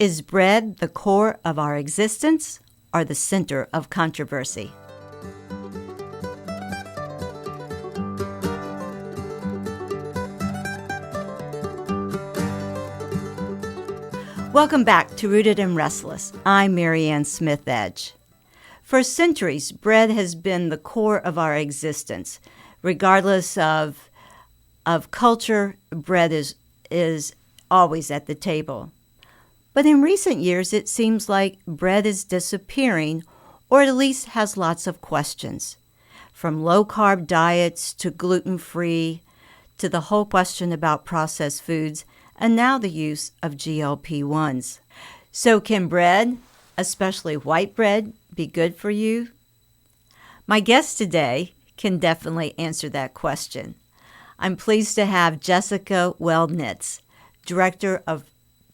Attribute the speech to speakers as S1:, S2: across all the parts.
S1: Is bread the core of our existence or the center of controversy? Welcome back to Rooted and Restless. I'm Marianne Smith Edge. For centuries, bread has been the core of our existence. Regardless of culture, bread is always at the table. But in recent years, it seems like bread is disappearing, or at least has lots of questions. From low-carb diets to gluten-free, to the whole question about processed foods, and now the use of GLP-1s. So can bread, especially white bread, be good for you? My guest today can definitely answer that question. I'm pleased to have Jessica Wellnitz, Director of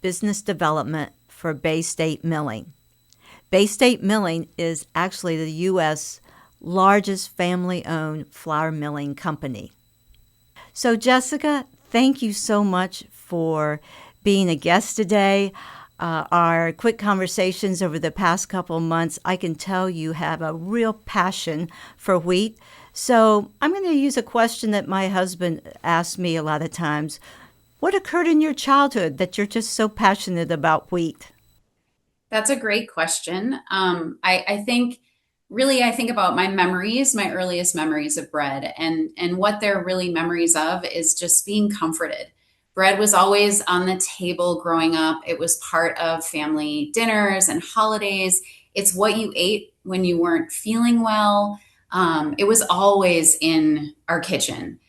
S1: Business Development for Bay State Milling. Bay State Milling is actually the U.S. largest family-owned flour milling company. So Jessica, thank you so much for being a guest today. Our quick conversations over the past couple of months, I can tell you have a real passion for wheat. So I'm going to use a question that my husband asks me a lot of times. What occurred in your childhood that you're just so passionate about wheat?
S2: That's a great question. I think really I think about my memories, my earliest memories of bread, and what they're really memories of is just being comforted. Bread was always on the table growing up. It was part of family dinners and holidays. It's what you ate when you weren't feeling well. It was always in our kitchen,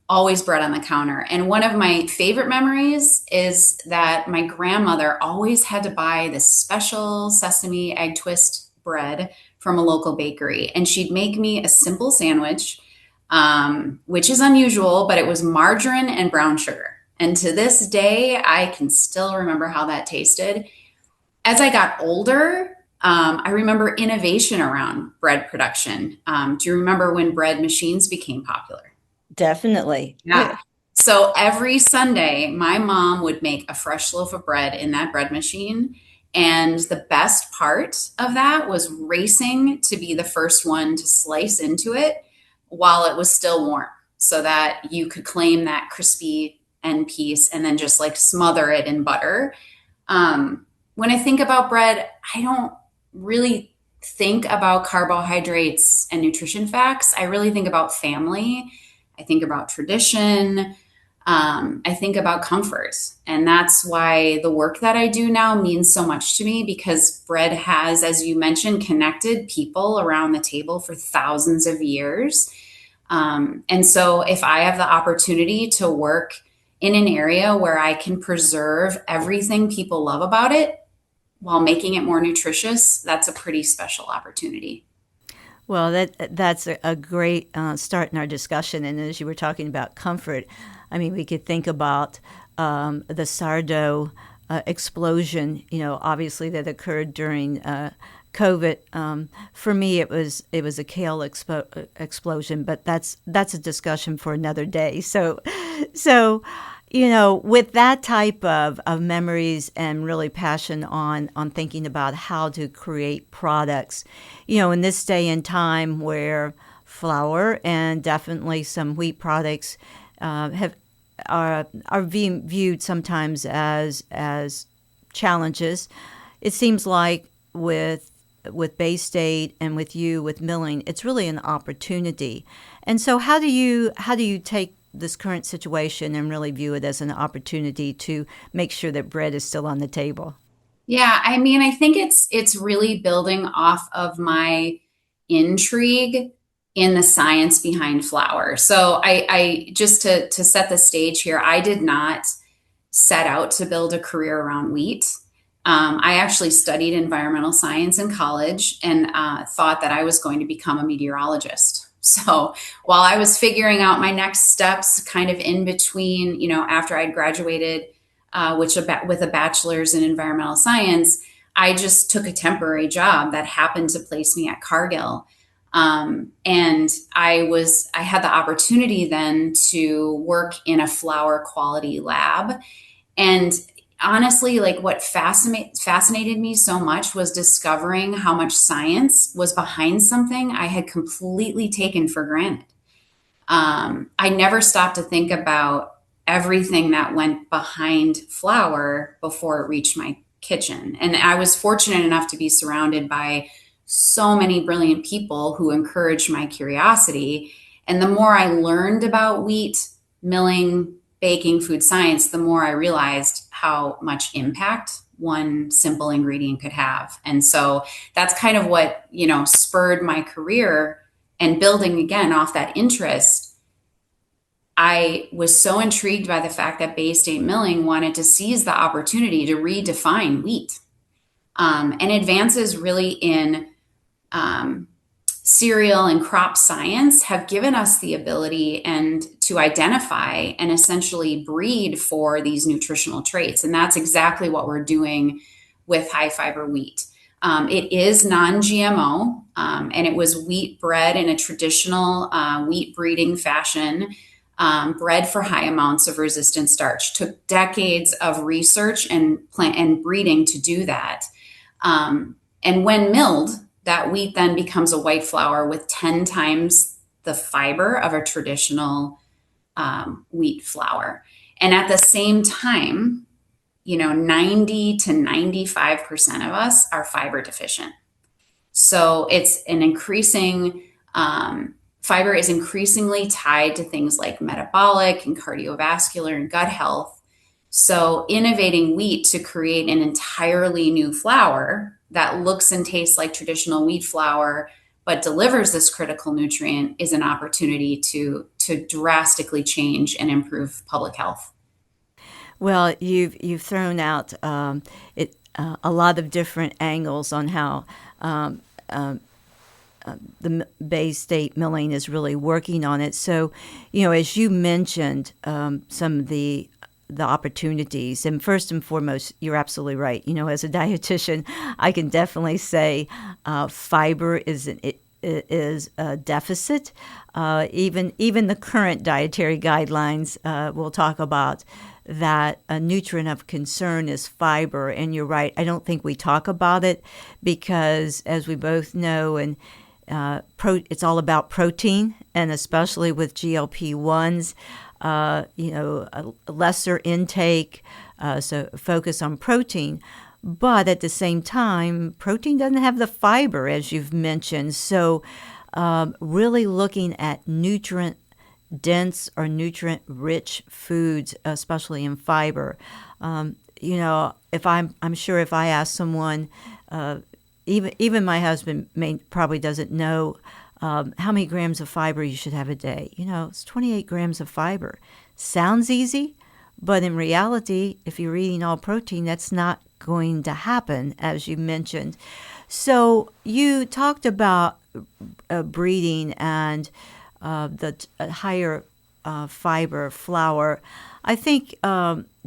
S2: always bread on the counter. And one of my favorite memories is that my grandmother always had to buy this special sesame egg twist bread from a local bakery. And she'd make me a simple sandwich, which is unusual, but it was margarine and brown sugar. And to this day, I can still remember how that tasted. As I got older, I remember innovation around bread production. Do you remember when bread machines became popular?
S1: Definitely.
S2: Yeah. So every Sunday, my mom would make a fresh loaf of bread in that bread machine. And the best part of that was racing to be the first one to slice into it while it was still warm so that you could claim that crispy end piece and then just like smother it in butter. When I think about bread, I don't really think about carbohydrates and nutrition facts. I really think about family. I think about tradition. I think about comfort. And that's why the work that I do now means so much to me because bread has, as you mentioned, connected people around the table for thousands of years. And so if I have the opportunity to work in an area where I can preserve everything people love about it while making it more nutritious, that's a pretty special opportunity.
S1: Well, that's a great start in our discussion. And as you were talking about comfort, I mean, we could think about the sourdough explosion, obviously that occurred during COVID. For me, it was a kale explosion, but that's a discussion for another day. So with that type of memories and really passion on thinking about how to create products, in this day and time where flour and definitely some wheat products are being viewed sometimes as challenges, it seems like with Bay State and with you with milling, it's really an opportunity. And so how do you take this current situation and really view it as an opportunity to make sure that bread is still on the table?
S2: Yeah, I mean, I think it's really building off of my intrigue in the science behind flour. So I just to set the stage here, I did not set out to build a career around wheat. I actually studied environmental science in college and thought that I was going to become a meteorologist. So while I was figuring out my next steps, kind of in between, after I'd graduated, with a bachelor's in environmental science, I just took a temporary job that happened to place me at Cargill. And I had the opportunity then to work in a flour quality lab. And honestly, like what fascinated me so much was discovering how much science was behind something I had completely taken for granted. I never stopped to think about everything that went behind flour before it reached my kitchen. And I was fortunate enough to be surrounded by so many brilliant people who encouraged my curiosity. And the more I learned about wheat, milling, baking, food science, the more I realized how much impact one simple ingredient could have. And so that's kind of what, spurred my career, and building again off that interest. I was so intrigued by the fact that Bay State Milling wanted to seize the opportunity to redefine wheat. And advances really in cereal and crop science have given us the ability and to identify and essentially breed for these nutritional traits. And that's exactly what we're doing with high fiber wheat. It is non-GMO, and it was wheat bred in a traditional wheat breeding fashion, bred for high amounts of resistant starch. Took decades of research and plant and breeding to do that. And when milled, that wheat then becomes a white flour with 10 times the fiber of a traditional wheat flour. And at the same time, 90 to 95% of us are fiber deficient. So it's an increasing, fiber is increasingly tied to things like metabolic and cardiovascular and gut health. So innovating wheat to create an entirely new flour that looks and tastes like traditional wheat flour, but delivers this critical nutrient is an opportunity to drastically change and improve public health.
S1: Well, you've thrown out a lot of different angles on how the Bay State Milling is really working on it. So, as you mentioned, some of the opportunities, and first and foremost, you're absolutely right. As a dietitian, I can definitely say fiber is a deficit. Even the current dietary guidelines will talk about that a nutrient of concern is fiber. And you're right, I don't think we talk about it because, as we both know, and it's all about protein, and especially with GLP-1s, a lesser intake, so focus on protein. But at the same time, protein doesn't have the fiber, as you've mentioned. So really looking at nutrient-dense or nutrient-rich foods, especially in fiber. If I'm sure if I ask someone, even my husband probably doesn't know how many grams of fiber you should have a day. It's 28 grams of fiber. Sounds easy, but in reality, if you're eating all protein, that's not going to happen, as you mentioned. So you talked about breeding and the higher fiber flour. I think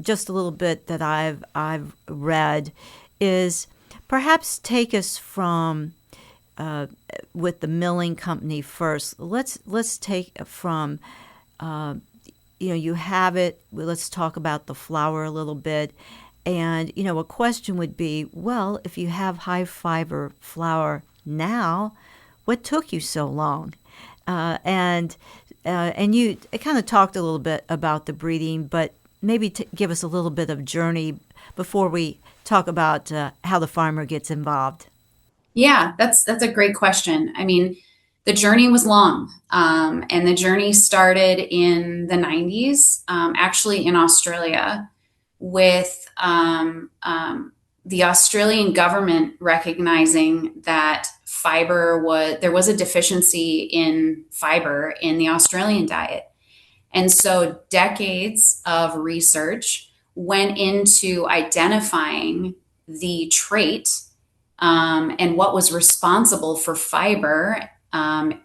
S1: just a little bit that I've read is perhaps take us from with the milling company first. Let's take from you have it. Let's talk about the flour a little bit. And, a question would be, well, if you have high fiber flour now, what took you so long? And you kind of talked a little bit about the breeding, but maybe give us a little bit of journey before we talk about how the farmer gets involved.
S2: Yeah, that's a great question. I mean, the journey was long, and the journey started in the 90s, actually in Australia, with the Australian government recognizing that there was a deficiency in fiber in the Australian diet. And so decades of research went into identifying the trait and what was responsible for fiber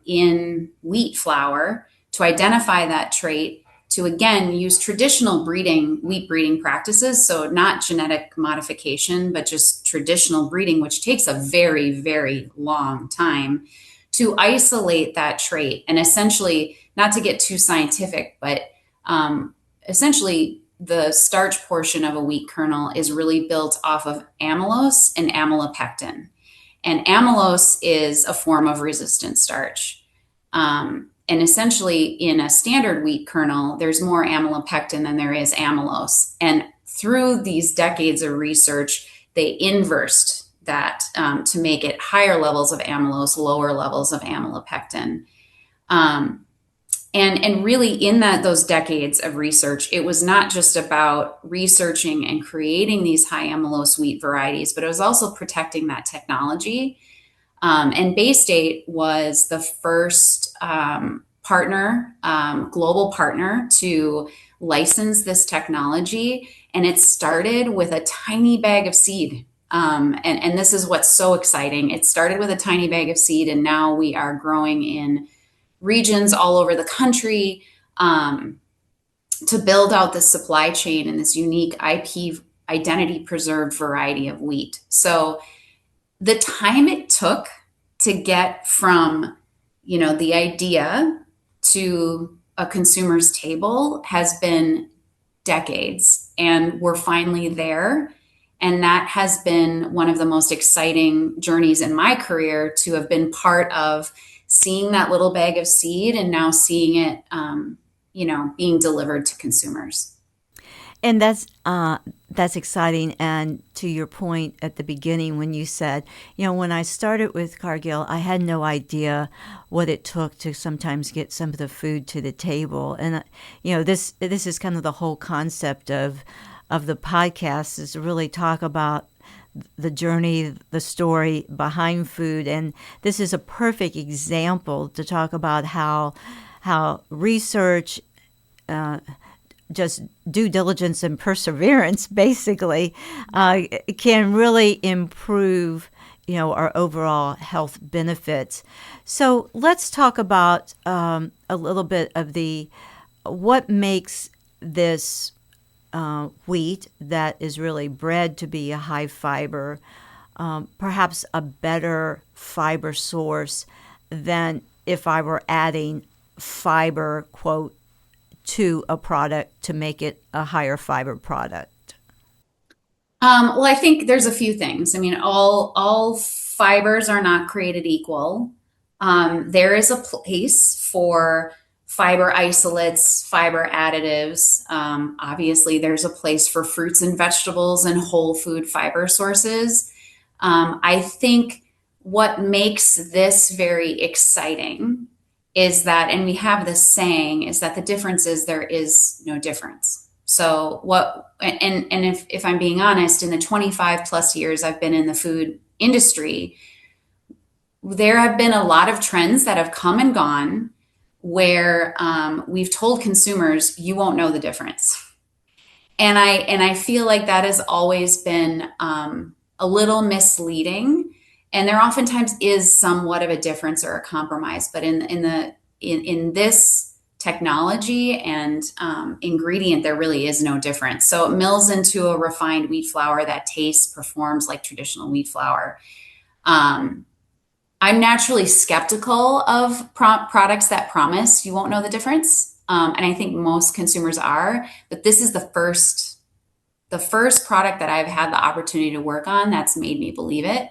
S2: in wheat flour, to identify that trait, to again use traditional wheat breeding practices. So not genetic modification, but just traditional breeding, which takes a very, very long time, to isolate that trait and essentially, not to get too scientific, but essentially the starch portion of a wheat kernel is really built off of amylose and amylopectin. And amylose is a form of resistant starch. And essentially, in a standard wheat kernel, there's more amylopectin than there is amylose. And through these decades of research, they inversed that to make it higher levels of amylose, lower levels of amylopectin. And really, in those decades of research, it was not just about researching and creating these high amylose wheat varieties, but it was also protecting that technology. And Bay State was the first global partner to license this technology. And it started with a tiny bag of seed. And this is what's so exciting. It started with a tiny bag of seed, and now we are growing in regions all over the country to build out this supply chain and this unique IP identity preserved variety of wheat. So the time it took to get from, the idea to a consumer's table has been decades, and we're finally there. And that has been one of the most exciting journeys in my career, to have been part of seeing that little bag of seed and now seeing it, being delivered to consumers.
S1: And that's exciting. And to your point at the beginning, when you said, when I started with Cargill, I had no idea what it took to sometimes get some of the food to the table. And this is kind of the whole concept of the podcast, is to really talk about the journey, the story behind food. And this is a perfect example to talk about how research, just due diligence and perseverance, basically, can really improve, our overall health benefits. So let's talk about a little bit of what makes this wheat that is really bred to be a high fiber, perhaps a better fiber source than if I were adding fiber, quote, to a product to make it a higher fiber product?
S2: Well, I think there's a few things. I mean, all fibers are not created equal. There is a place for fiber isolates, fiber additives. Obviously, there's a place for fruits and vegetables and whole food fiber sources. I think what makes this very exciting is that, and we have this saying, is that the difference is there is no difference. So if I'm being honest, in the 25 plus years I've been in the food industry, there have been a lot of trends that have come and gone where we've told consumers, you won't know the difference. And I feel like that has always been a little misleading. And there oftentimes is somewhat of a difference or a compromise, but in this technology and ingredient, there really is no difference. So it mills into a refined wheat flour that tastes, performs like traditional wheat flour. I'm naturally skeptical of products that promise you won't know the difference. And I think most consumers are, but this is the first product that I've had the opportunity to work on that's made me believe it.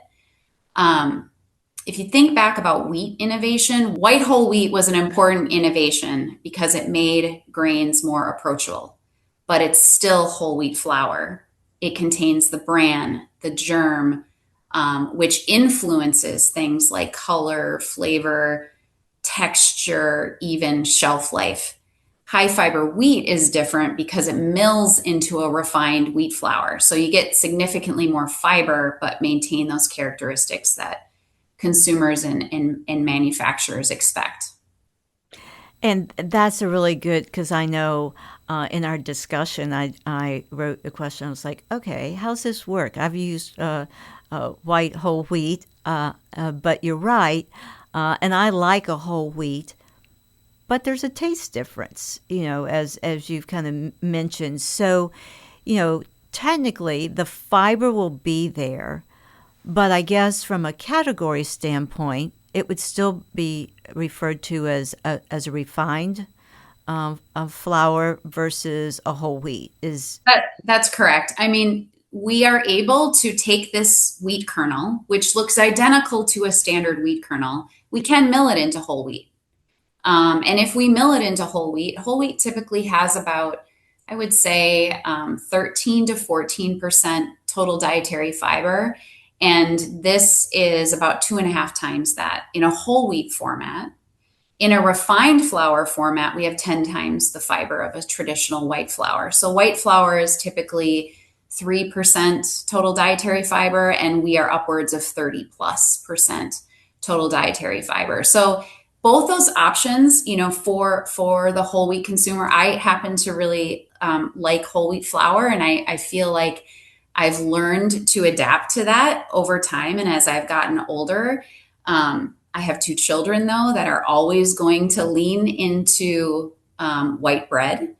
S2: If you think back about wheat innovation, white whole wheat was an important innovation because it made grains more approachable, but it's still whole wheat flour. It contains the bran, the germ, which influences things like color, flavor, texture, even shelf life. High fiber wheat is different because it mills into a refined wheat flour. So you get significantly more fiber, but maintain those characteristics that consumers and manufacturers expect.
S1: And that's a really good, because I know in our discussion, I wrote a question. I was like, okay, how's this work? I've used white whole wheat, but you're right. And I like a whole wheat, but there's a taste difference, as you've kind of mentioned. So, technically the fiber will be there, but I guess from a category standpoint, it would still be referred to as a refined of flour versus a whole wheat. Is
S2: That's correct. I mean, we are able to take this wheat kernel, which looks identical to a standard wheat kernel. We can mill it into whole wheat. And if we mill it into whole wheat typically has about, I would say, 13 to 14% total dietary fiber. And this is about 2.5 times that in a whole wheat format. In a refined flour format, we have 10 times the fiber of a traditional white flour. So white flour is typically 3% total dietary fiber, and we are upwards of 30+% total dietary fiber. So both those options, for the whole wheat consumer, I happen to really like whole wheat flour, and I feel like I've learned to adapt to that over time. And as I've gotten older, I have 2 children, though, that are always going to lean into white bread.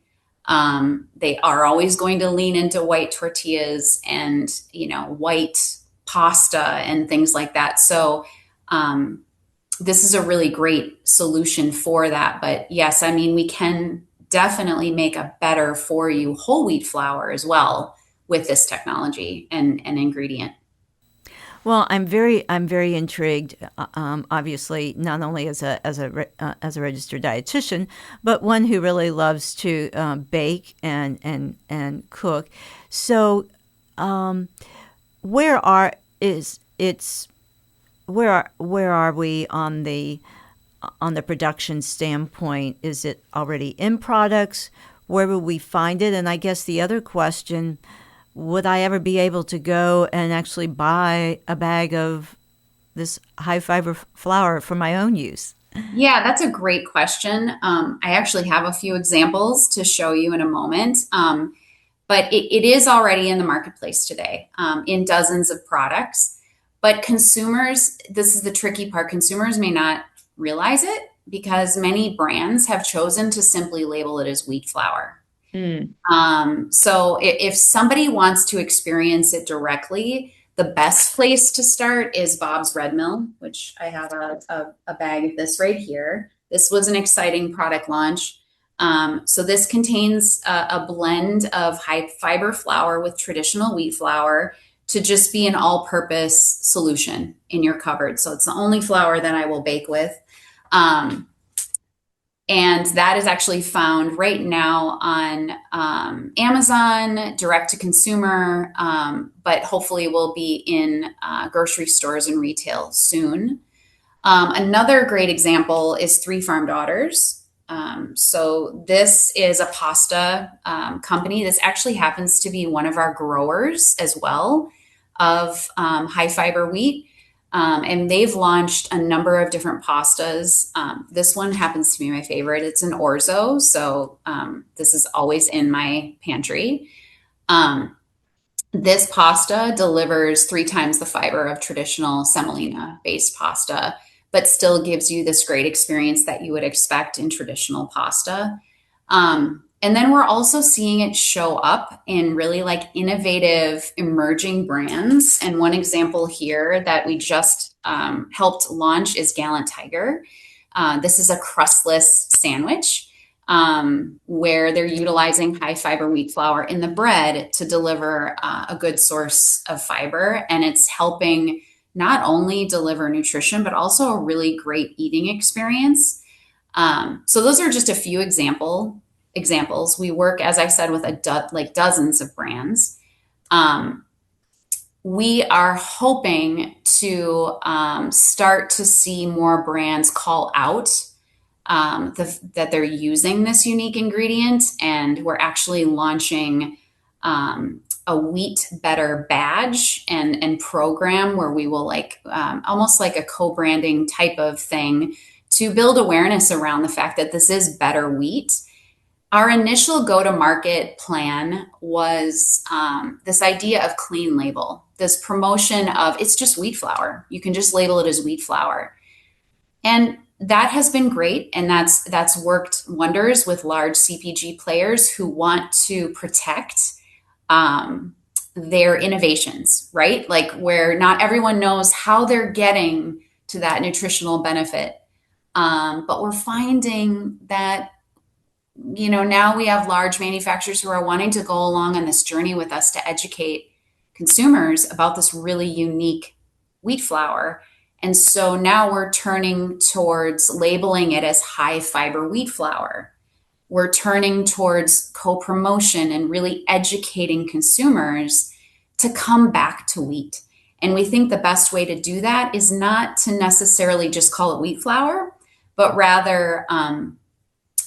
S2: They are always going to lean into white tortillas and, white pasta and things like that. So this is a really great solution for that. But yes, I mean, we can definitely make a better for you whole wheat flour as well with this technology and ingredient.
S1: Well, I'm very intrigued. Obviously, not only as a registered dietitian, but one who really loves to bake and cook. So, where are is it's where are we on the production standpoint? Is it already in products? Where will we find it? And I guess the other question, would I ever be able to go and actually buy a bag of this high fiber flour for my own use?
S2: Yeah, that's a great question. I actually have a few examples to show you in a moment. But it is already in the marketplace today, in dozens of products. But consumers, this is the tricky part, consumers may not realize it because many brands have chosen to simply label it as wheat flour. So if somebody wants to experience it directly, the best place to start is Bob's Red Mill, which I have a bag of this right here. This was an exciting product launch. So this contains a blend of high fiber flour with traditional wheat flour to just be an all-purpose solution in your cupboard. So it's the only flour that I will bake with. And that is actually found right now on Amazon, direct to consumer, but hopefully will be in grocery stores and retail soon. Another great example is Three Farm Daughters. So this is a pasta company. This actually happens to be one of our growers as well of high fiber wheat. And they've launched a number of different pastas. This one happens to be my favorite. It's an orzo. So this is always in my pantry. This pasta delivers 3 times the fiber of traditional semolina based pasta, but still gives you this great experience that you would expect in traditional pasta. And then we're also seeing it show up in really like innovative emerging brands. And one example here that we just helped launch is Gallant Tiger. This is a crustless sandwich where they're utilizing high fiber wheat flour in the bread to deliver a good source of fiber. And it's helping not only deliver nutrition, but also a really great eating experience. So those are just a few examples. We work, as I said, with dozens of brands. We are hoping to start to see more brands call out that they're using this unique ingredient, and we're actually launching a Wheat Better badge and program where we will almost like a co-branding type of thing to build awareness around the fact that this is better wheat. Our initial go-to-market plan was this idea of clean label, this promotion of it's just wheat flour. You can just label it as wheat flour. And that has been great. And that's worked wonders with large CPG players who want to protect their innovations, right? Like where not everyone knows how they're getting to that nutritional benefit. But we're finding that now we have large manufacturers who are wanting to go along on this journey with us to educate consumers about this really unique wheat flour. And so now we're turning towards labeling it as high fiber wheat flour. We're turning towards co-promotion and really educating consumers to come back to wheat. And we think the best way to do that is not to necessarily just call it wheat flour, but rather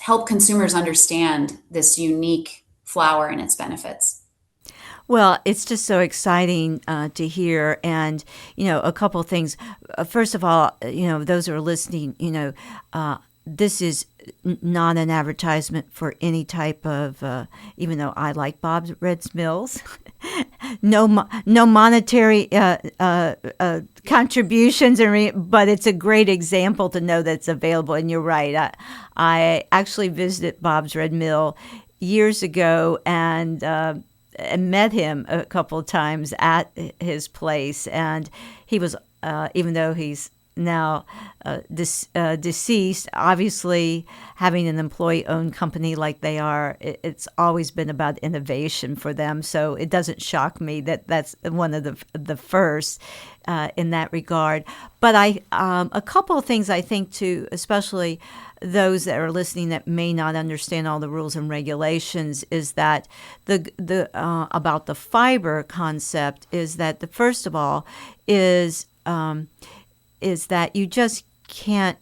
S2: help consumers understand this unique flour and its benefits.
S1: Well, it's just so exciting to hear. And, a couple of things. First of all, those who are listening, this is not an advertisement for any type of, even though I like Bob's Red Mills, no monetary contributions, but it's a great example to know that it's available. And you're right. I actually visited Bob's Red Mill years ago and met him a couple of times at his place. And he was, even though he's now deceased, obviously having an employee-owned company like they are, it's always been about innovation for them. So it doesn't shock me that that's one of the first in that regard. But a couple of things I think too, especially those that are listening that may not understand all the rules and regulations, is that the about the fiber concept is that first of all is that you just can't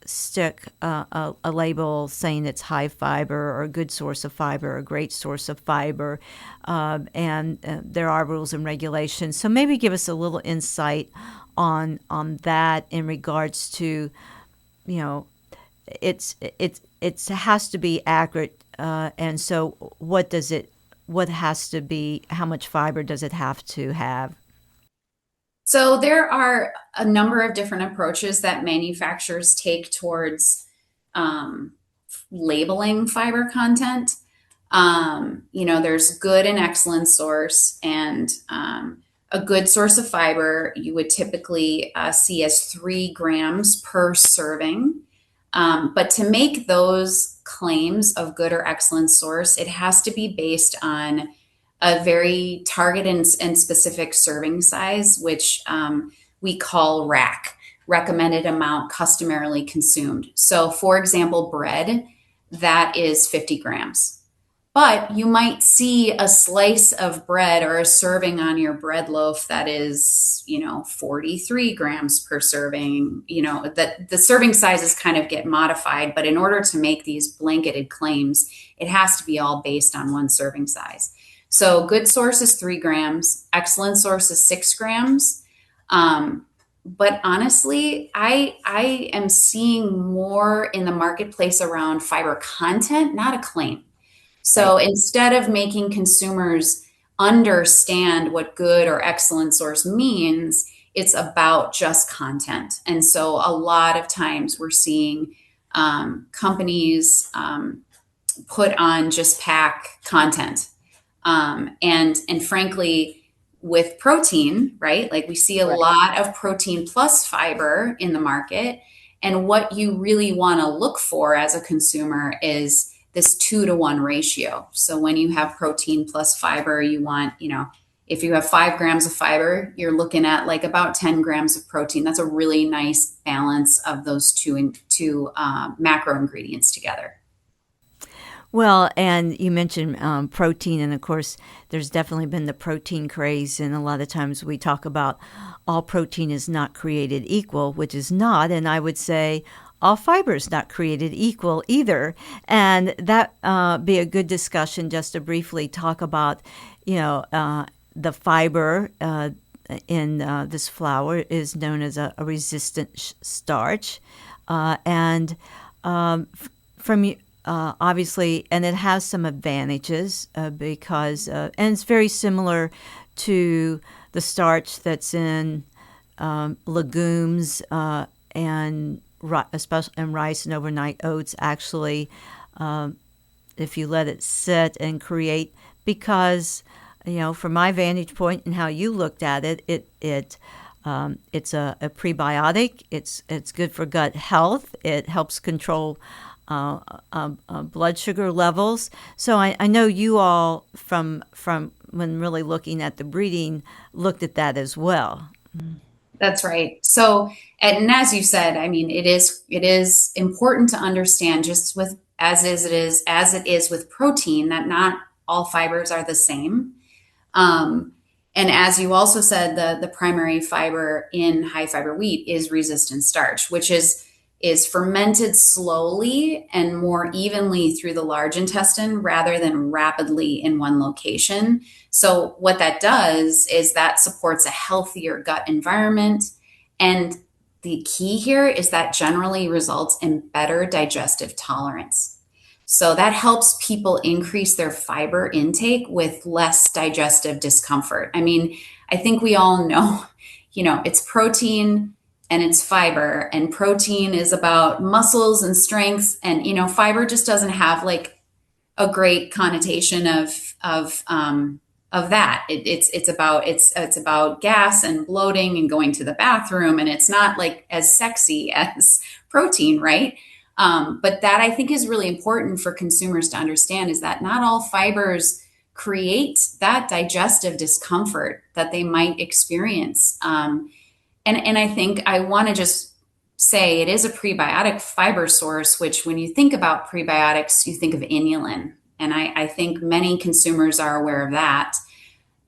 S1: stick a label saying it's high fiber or a good source of fiber or a great source of fiber, and there are rules and regulations. So maybe give us a little insight on that in regards to, it has to be accurate, and so what has to be, how much fiber does it have to have?
S2: So there are a number of different approaches that manufacturers take towards labeling fiber content. There's good and excellent source, and a good source of fiber you would typically see as 3 grams per serving. But to make those claims of good or excellent source, it has to be based on a very targeted and specific serving size, which we call RAC, recommended amount customarily consumed. So for example, bread, that is 50 grams. But you might see a slice of bread or a serving on your bread loaf that is, 43 grams per serving, that the serving sizes kind of get modified. But in order to make these blanketed claims, it has to be all based on one serving size. So good source is 3 grams, excellent source is 6 grams. But honestly, I am seeing more in the marketplace around fiber content, not a claim. So instead of making consumers understand what good or excellent source means, it's about just content. And so a lot of times we're seeing companies put on just pack content. And frankly, with protein, right? Like we see a lot of protein plus fiber in the market. And what you really want to look for as a consumer is this 2-to-1 ratio. So when you have protein plus fiber, you want, if you have 5 grams of fiber, you're looking at like about 10 grams of protein. That's a really nice balance of those two macro ingredients together.
S1: Well, and you mentioned protein, and of course, there's definitely been the protein craze, and a lot of times we talk about all protein is not created equal, which is not, and I would say all fiber is not created equal either, and that be a good discussion just to briefly talk about, the fiber in this flour is known as a resistant starch, and from obviously, and it has some advantages because, and it's very similar to the starch that's in legumes and especially in rice and overnight oats. Actually, if you let it sit and create, because from my vantage point and how you looked at it, it's a prebiotic. It's good for gut health. It helps control blood sugar levels. So I know you all from when really looking at the breeding looked at that as well.
S2: That's right. So, and as you said, I mean, it is important to understand just with as it is with protein that not all fibers are the same. Um, and as you also said, the primary fiber in high fiber wheat is resistant starch, which is fermented slowly and more evenly through the large intestine rather than rapidly in one location. So what that does is that supports a healthier gut environment. And the key here is that generally results in better digestive tolerance. So that helps people increase their fiber intake with less digestive discomfort. I mean, I think we all know, it's protein and it's fiber, and protein is about muscles and strength. And, fiber just doesn't have like a great connotation of that. It's about gas and bloating and going to the bathroom, and it's not like as sexy as protein, right? But that I think is really important for consumers to understand is that not all fibers create that digestive discomfort that they might experience. And I think I want to just say it is a prebiotic fiber source, which when you think about prebiotics, you think of inulin. And I think many consumers are aware of that.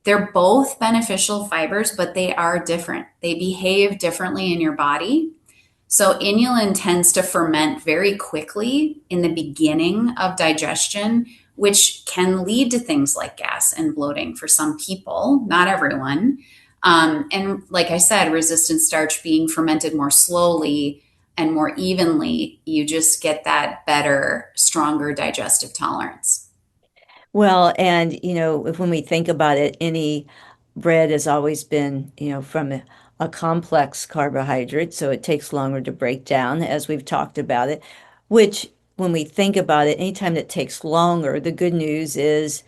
S2: They're both beneficial fibers, but they are different. They behave differently in your body. So inulin tends to ferment very quickly in the beginning of digestion, which can lead to things like gas and bloating for some people, not everyone. And like I said, resistant starch being fermented more slowly and more evenly, you just get that better, stronger digestive tolerance.
S1: Well, and if when we think about it, any bread has always been, from a complex carbohydrate, so it takes longer to break down, as we've talked about it, which when we think about it, anytime it takes longer, the good news is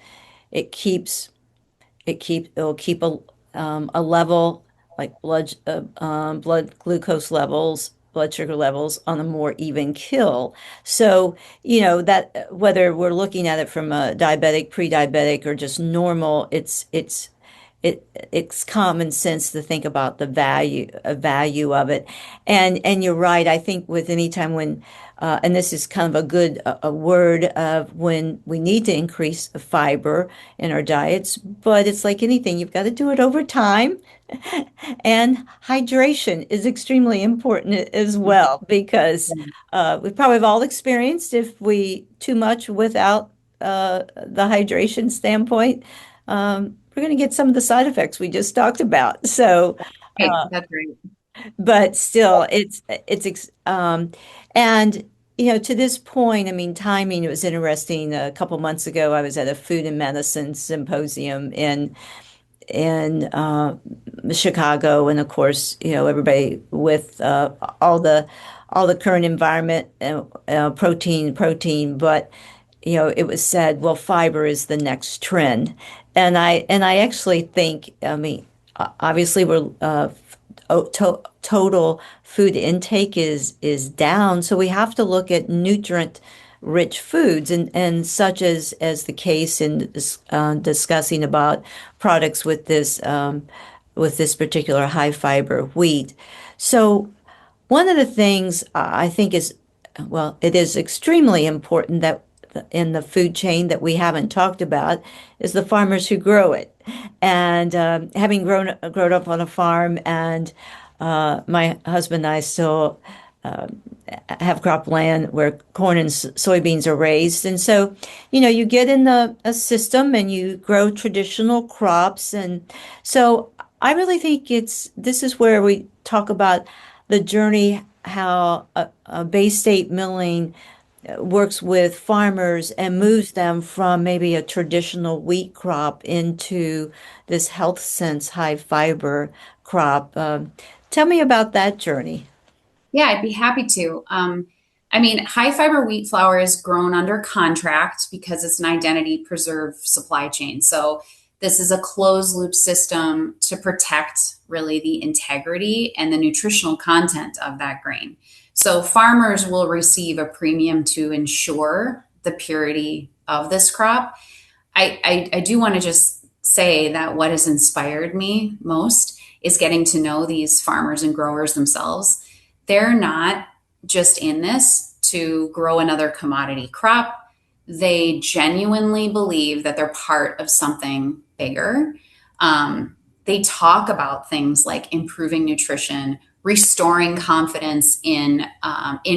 S1: it keeps it'll keep a level like blood glucose levels, blood sugar levels on a more even kill. So, that whether we're looking at it from a diabetic, pre-diabetic, or just normal, it's common sense to think about the value of it. And you're right. I think with any time when and this is kind of a good a word of when we need to increase the fiber in our diets, but it's like anything, you've got to do it over time. And hydration is extremely important as well because we probably have all experienced if we too much without the hydration standpoint, we're going to get some of the side effects we just talked about. So,
S2: Right, that's right.
S1: but still, and to this point, I mean, timing, it was interesting. A couple months ago, I was at a food and medicine symposium in Chicago, and of course, everybody with all the current environment, protein, but it was said, well, fiber is the next trend, and I actually think, I mean, obviously we're total food intake is down, so we have to look at nutrient rich foods and such as the case in discussing about products with this particular high fiber wheat. So one of the things I think is, well, it is extremely important that in the food chain that we haven't talked about is the farmers who grow it. And having grown up on a farm, and my husband and I still have cropland where corn and soybeans are raised. And so, you get in a system and you grow traditional crops. And so I really think this is where we talk about the journey, how a Bay State milling works with farmers and moves them from maybe a traditional wheat crop into this health sense high fiber crop. Tell me about that journey.
S2: Yeah, I'd be happy to. I mean, high fiber wheat flour is grown under contract because it's an identity preserve supply chain. So this is a closed loop system to protect really the integrity and the nutritional content of that grain. So farmers will receive a premium to ensure the purity of this crop. I do want to just say that what has inspired me most is getting to know these farmers and growers themselves. They're not just in this to grow another commodity crop. They genuinely believe that they're part of something bigger. They talk about things like improving nutrition, restoring confidence in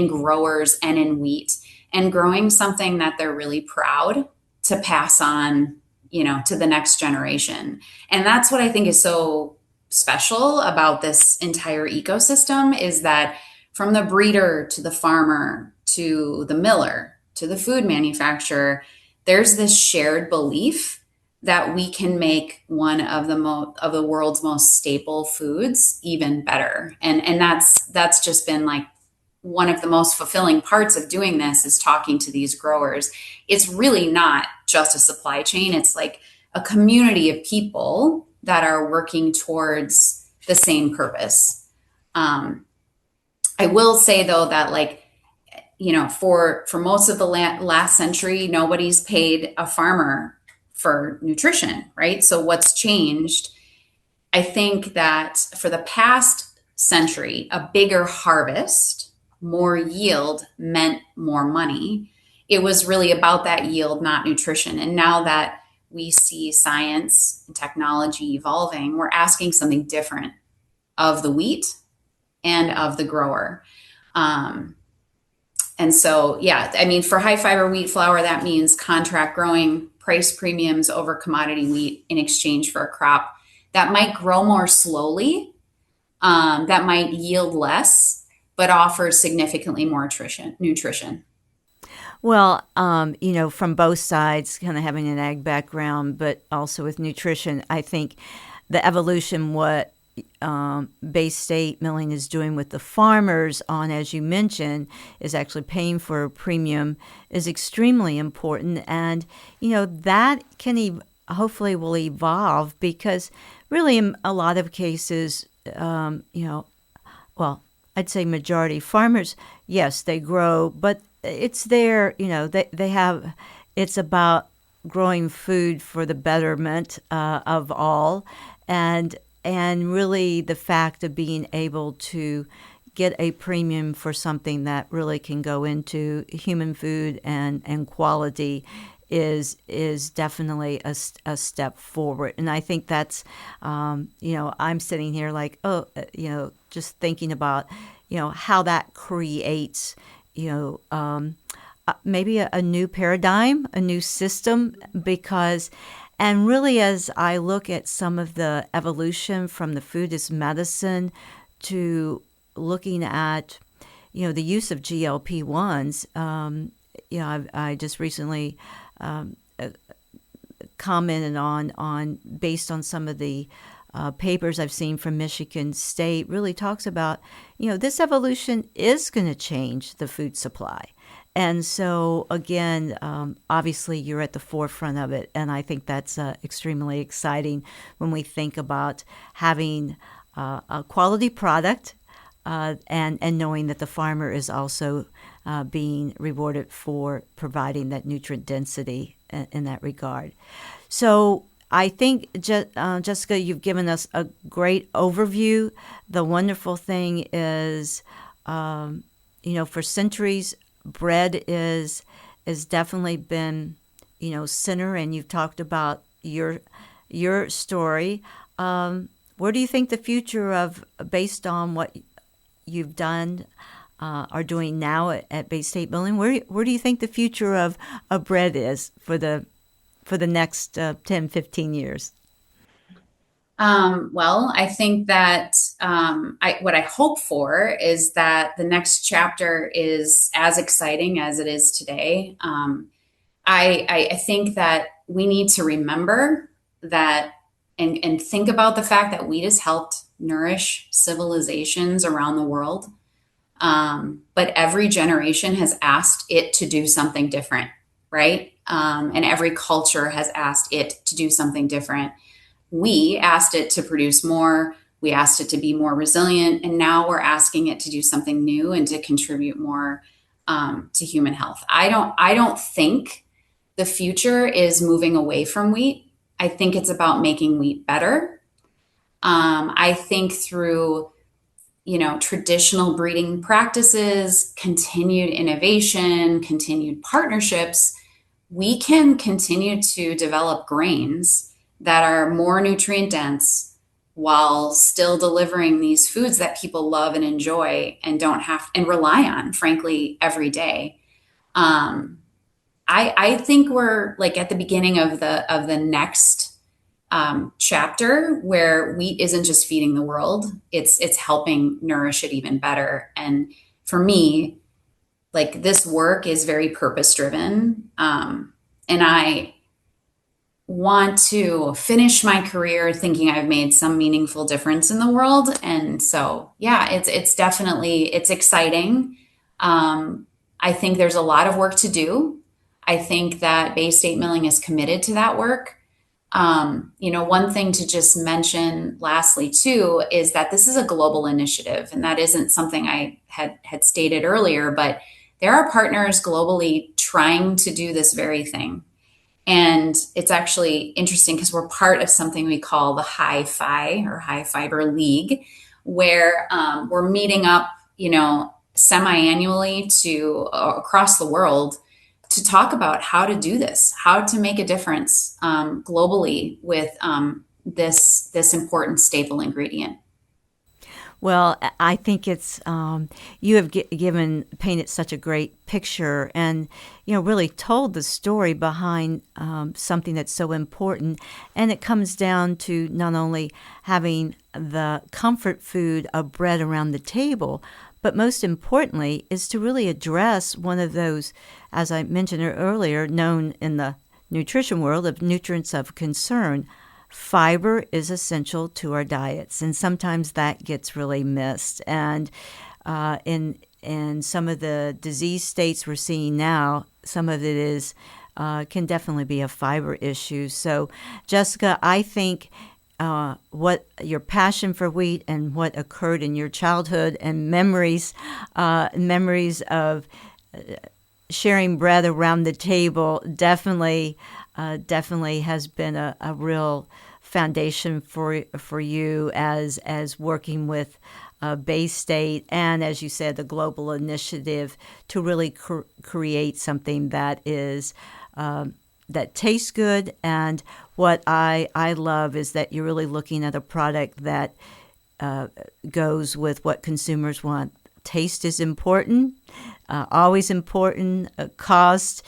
S2: growers and in wheat, and growing something that they're really proud to pass on, to the next generation. And that's what I think is so special about this entire ecosystem, is that from the breeder to the farmer to the miller to the food manufacturer, there's this shared belief that we can make one of the world's most staple foods even better. And that's just been like one of the most fulfilling parts of doing this, is talking to these growers. It's really not just a supply chain. It's like a community of people that are working towards the same purpose. I will say though that, like, for most of the last century, nobody's paid a farmer for nutrition, right? So what's changed? I think that for the past century, a bigger harvest, more yield meant more money. It was really about that yield, not nutrition. And now that we see science and technology evolving, we're asking something different of the wheat and of the grower. And so, yeah, I mean, for high fiber wheat flour, that means contract growing, price premiums over commodity wheat in exchange for a crop that might grow more slowly, that might yield less, but offers significantly more nutrition.
S1: Well, from both sides, kind of having an ag background, but also with nutrition, I think the evolution, what Bay State Milling is doing with the farmers on, as you mentioned, is actually paying for a premium, is extremely important. And, that can hopefully will evolve, because really in a lot of cases, well, I'd say majority farmers, yes, they grow, but it's their, they have, it's about growing food for the betterment of all. And really the fact of being able to get a premium for something that really can go into human food and quality is definitely a step forward. And I think that's, I'm sitting here like, just thinking about, how that creates, maybe a new paradigm, a new system, because, and really as I look at some of the evolution from the food as medicine to looking at, the use of GLP-1s, I just recently commented on based on some of the papers I've seen from Michigan State, really talks about, this evolution is going to change the food supply. And so, again, obviously you're at the forefront of it, and I think that's extremely exciting when we think about having a quality product and knowing that the farmer is also being rewarded for providing that nutrient density in that regard. So I think, Jessica, you've given us a great overview. The wonderful thing is, for centuries, bread is definitely been, center, and you've talked about your story. Where do you think the future of, based on what you've done, are doing now at Bay State Milling, where do you think the future of bread is for the next 10, 15 years?
S2: Well, I think that what I hope for is that the next chapter is as exciting as it is today. I think that we need to remember that and think about the fact that wheat has helped nourish civilizations around the world. But every generation has asked it to do something different, right? And every culture has asked it to do something different. We asked it to produce more We asked it to be more resilient, and now we're asking it to do something new and to contribute more to human health. I don't think the future is moving away from wheat. I think it's about making wheat better. I think through traditional breeding practices, continued innovation, continued partnerships, we can continue to develop grains that are more nutrient dense while still delivering these foods that people love and enjoy and don't have and rely on, frankly, every day. I think we're like at the beginning of the next chapter where wheat isn't just feeding the world; it's helping nourish it even better. And for me, like this work is very purpose driven, and I want to finish my career thinking I've made some meaningful difference in the world. And so, yeah, it's definitely it's exciting. I think there's a lot of work to do. I think that Bay State Milling is committed to that work. One thing to just mention lastly too is that this is a global initiative, and that isn't something I had stated earlier, but there are partners globally trying to do this very thing. And it's actually interesting because we're part of something we call the High-Fi or High Fiber League, where we're meeting up, semi-annually to across the world to talk about how to do this, how to make a difference globally with this important staple ingredient.
S1: Well, I think it's you have painted such a great picture, and really told the story behind something that's so important. And it comes down to not only having the comfort food of bread around the table, but most importantly is to really address one of those, as I mentioned earlier, known in the nutrition world of nutrients of concern. Fiber is essential to our diets, and sometimes that gets really missed. And in some of the disease states we're seeing now, some of it is can definitely be a fiber issue. So, Jessica, I think what your passion for wheat and what occurred in your childhood and memories of sharing bread around the table definitely has been a real foundation for you as working with Bay State and, as you said, the global initiative to really create something that is that tastes good. And what I love is that you're really looking at a product that goes with what consumers want. Taste is important, always important. Cost.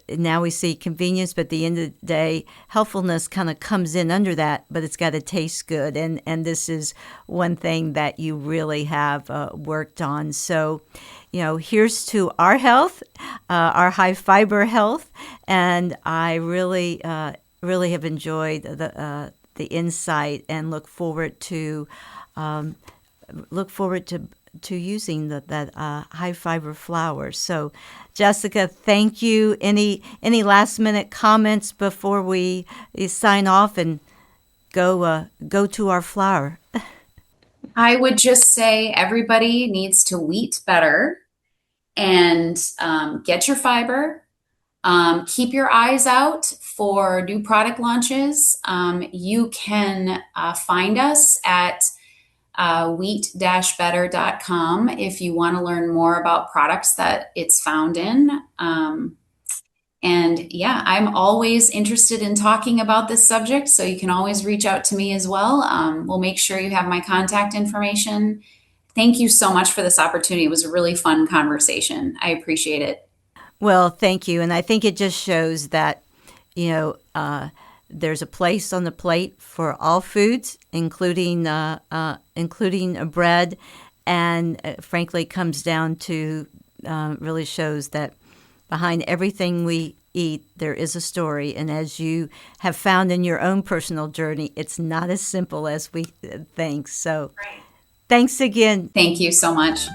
S1: Now we see convenience, but at the end of the day, healthfulness kind of comes in under that, but it's got to taste good. And this is one thing that you really have worked on. So, here's to our health, our high fiber health. And I really have enjoyed the insight and look forward to using that high fiber flour. So, Jessica, thank you. Any last minute comments before we sign off and go to our flour?
S2: I would just say everybody needs to wheat better and get your fiber. Keep your eyes out for new product launches. You can find us at wheat-better.com if you want to learn more about products that it's found in. And yeah, I'm always interested in talking about this subject, so you can always reach out to me as well. We'll make sure you have my contact information. Thank you so much for this opportunity. It was a really fun conversation. I appreciate it.
S1: Well, thank you. And I think it just shows that, there's a place on the plate for all foods, including bread, and frankly, comes down to really shows that behind everything we eat, there is a story. And as you have found in your own personal journey, it's not as simple as we think. So, Thanks again.
S2: Thank you so much.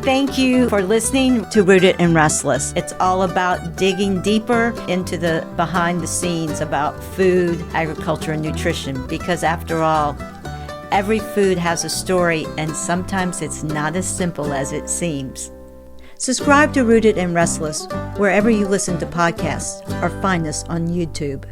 S1: Thank you for listening to Rooted and Restless. It's all about digging deeper into the behind the scenes about food, agriculture, and nutrition, because after all, Every food has a story, and sometimes it's not as simple as it seems. Subscribe to Rooted and Restless wherever you listen to podcasts, or find us on YouTube.